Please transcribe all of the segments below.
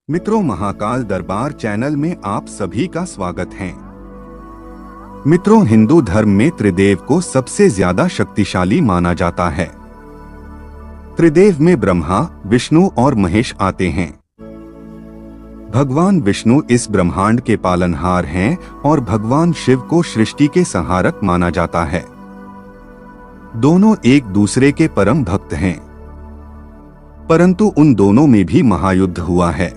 मित्रों, महाकाल दरबार चैनल में आप सभी का स्वागत है। मित्रों, हिंदू धर्म में त्रिदेव को सबसे ज्यादा शक्तिशाली माना जाता है। त्रिदेव में ब्रह्मा, विष्णु और महेश आते हैं। भगवान विष्णु इस ब्रह्मांड के पालनहार हैं और भगवान शिव को सृष्टि के संहारक माना जाता है। दोनों एक दूसरे के परम भक्त हैं, परंतु उन दोनों में भी महायुद्ध हुआ है।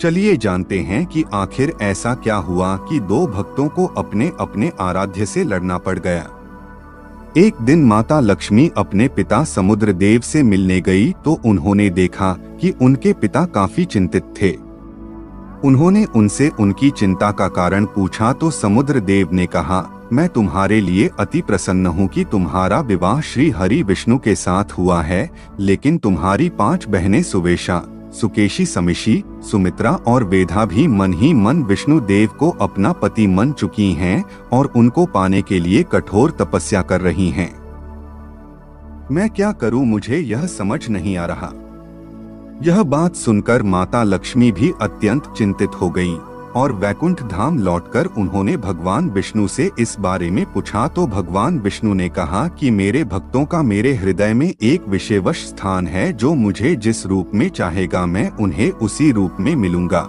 चलिए जानते हैं कि आखिर ऐसा क्या हुआ कि दो भक्तों को अपने अपने आराध्य से लड़ना पड़ गया। एक दिन माता लक्ष्मी अपने पिता समुद्र देव से मिलने गई तो उन्होंने देखा कि उनके पिता काफी चिंतित थे। उन्होंने उनसे उनकी चिंता का कारण पूछा तो समुद्र देव ने कहा, मैं तुम्हारे लिए अति प्रसन्न हूँ कि तुम्हारा विवाह श्री हरि विष्णु के साथ हुआ है, लेकिन तुम्हारी 5 बहनें सुवेशा, सुकेशी, समिशी, सुमित्रा और वेदा भी मन ही मन विष्णु देव को अपना पति मान चुकी हैं और उनको पाने के लिए कठोर तपस्या कर रही हैं। मैं क्या करूं, मुझे यह समझ नहीं आ रहा। यह बात सुनकर माता लक्ष्मी भी अत्यंत चिंतित हो गईं और वैकुंठ धाम लौटकर उन्होंने भगवान विष्णु से इस बारे में पूछा तो भगवान विष्णु ने कहा कि मेरे भक्तों का मेरे हृदय में एक विशेष स्थान है, जो मुझे जिस रूप में चाहेगा मैं उन्हें उसी रूप में मिलूंगा।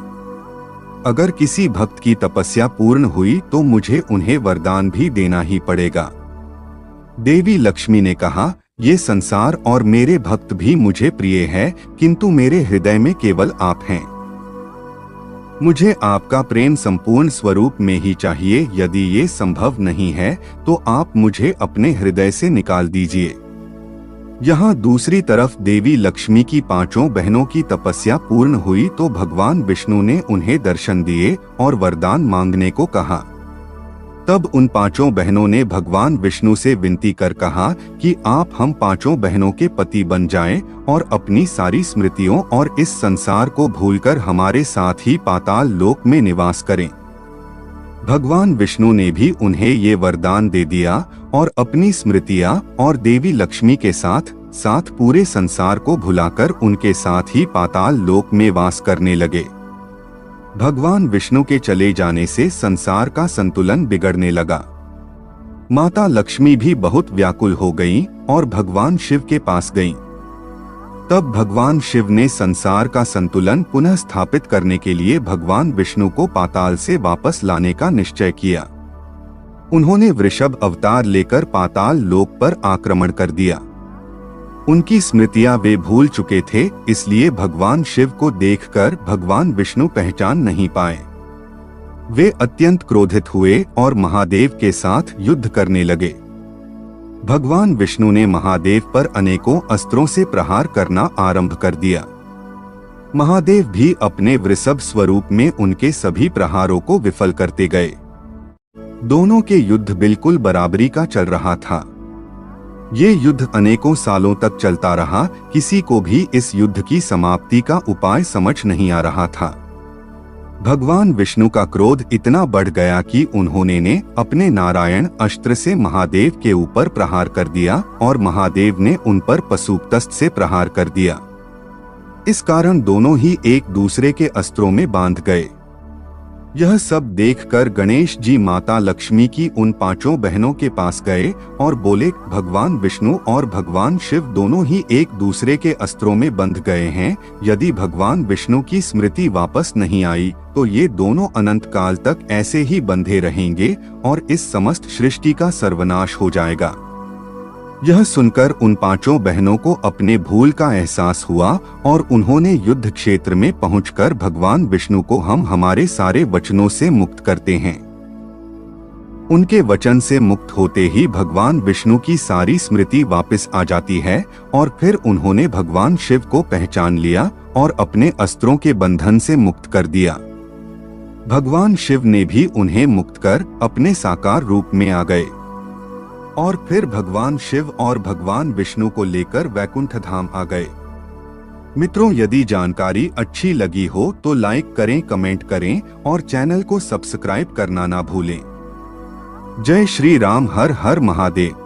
अगर किसी भक्त की तपस्या पूर्ण हुई तो मुझे उन्हें वरदान भी देना ही पड़ेगा। देवी लक्ष्मी ने कहा, ये संसार और मेरे भक्त भी मुझे प्रिय है, किंतु मेरे हृदय में केवल आप हैं। मुझे आपका प्रेम संपूर्ण स्वरूप में ही चाहिए। यदि ये संभव नहीं है तो आप मुझे अपने हृदय से निकाल दीजिए। यहाँ दूसरी तरफ देवी लक्ष्मी की 5 बहनों की तपस्या पूर्ण हुई तो भगवान विष्णु ने उन्हें दर्शन दिए और वरदान मांगने को कहा। तब उन 5 बहनों ने भगवान विष्णु से विनती कर कहा कि आप हम 5 बहनों के पति बन जाएं और अपनी सारी स्मृतियों और इस संसार को भूलकर हमारे साथ ही पाताल लोक में निवास करें। भगवान विष्णु ने भी उन्हें ये वरदान दे दिया और अपनी स्मृतियां और देवी लक्ष्मी के साथ साथ पूरे संसार को भुलाकर उनके साथ ही पाताल लोक में वास करने लगे। भगवान विष्णु के चले जाने से संसार का संतुलन बिगड़ने लगा। माता लक्ष्मी भी बहुत व्याकुल हो गईं और भगवान शिव के पास गईं। तब भगवान शिव ने संसार का संतुलन पुनः स्थापित करने के लिए भगवान विष्णु को पाताल से वापस लाने का निश्चय किया। उन्होंने वृषभ अवतार लेकर पाताल लोक पर आक्रमण कर दिया। उनकी स्मृतियां वे भूल चुके थे, इसलिए भगवान शिव को देखकर भगवान विष्णु पहचान नहीं पाए। वे अत्यंत क्रोधित हुए और महादेव के साथ युद्ध करने लगे। भगवान विष्णु ने महादेव पर अनेकों अस्त्रों से प्रहार करना आरंभ कर दिया। महादेव भी अपने वृषभ स्वरूप में उनके सभी प्रहारों को विफल करते गए। दोनों के युद्ध बिल्कुल बराबरी का चल रहा था। ये युद्ध अनेकों सालों तक चलता रहा। किसी को भी इस युद्ध की समाप्ति का उपाय समझ नहीं आ रहा था। भगवान विष्णु का क्रोध इतना बढ़ गया कि उन्होंने अपने नारायण अस्त्र से महादेव के ऊपर प्रहार कर दिया और महादेव ने उन पर पशुपतस्त से प्रहार कर दिया। इस कारण दोनों ही एक दूसरे के अस्त्रों में बांध गए। यह सब देखकर गणेश जी माता लक्ष्मी की उन 5 बहनों के पास गए और बोले, भगवान विष्णु और भगवान शिव दोनों ही एक दूसरे के अस्त्रों में बंध गए हैं। यदि भगवान विष्णु की स्मृति वापस नहीं आई तो ये दोनों अनंत काल तक ऐसे ही बंधे रहेंगे और इस समस्त सृष्टि का सर्वनाश हो जाएगा। यह सुनकर उन 5 बहनों को अपने भूल का एहसास हुआ और उन्होंने युद्ध क्षेत्र में पहुंचकर भगवान विष्णु को हम हमारे सारे वचनों से मुक्त करते हैं। उनके वचन से मुक्त होते ही भगवान विष्णु की सारी स्मृति वापस आ जाती है और फिर उन्होंने भगवान शिव को पहचान लिया और अपने अस्त्रों के बंधन से मुक्त कर दिया। भगवान शिव ने भी उन्हें मुक्त कर अपने साकार रूप में आ गए और फिर भगवान शिव और भगवान विष्णु को लेकर वैकुंठ धाम आ गए। मित्रों, यदि जानकारी अच्छी लगी हो तो लाइक करें, कमेंट करें और चैनल को सब्सक्राइब करना ना भूलें। जय श्री राम। हर हर महादेव।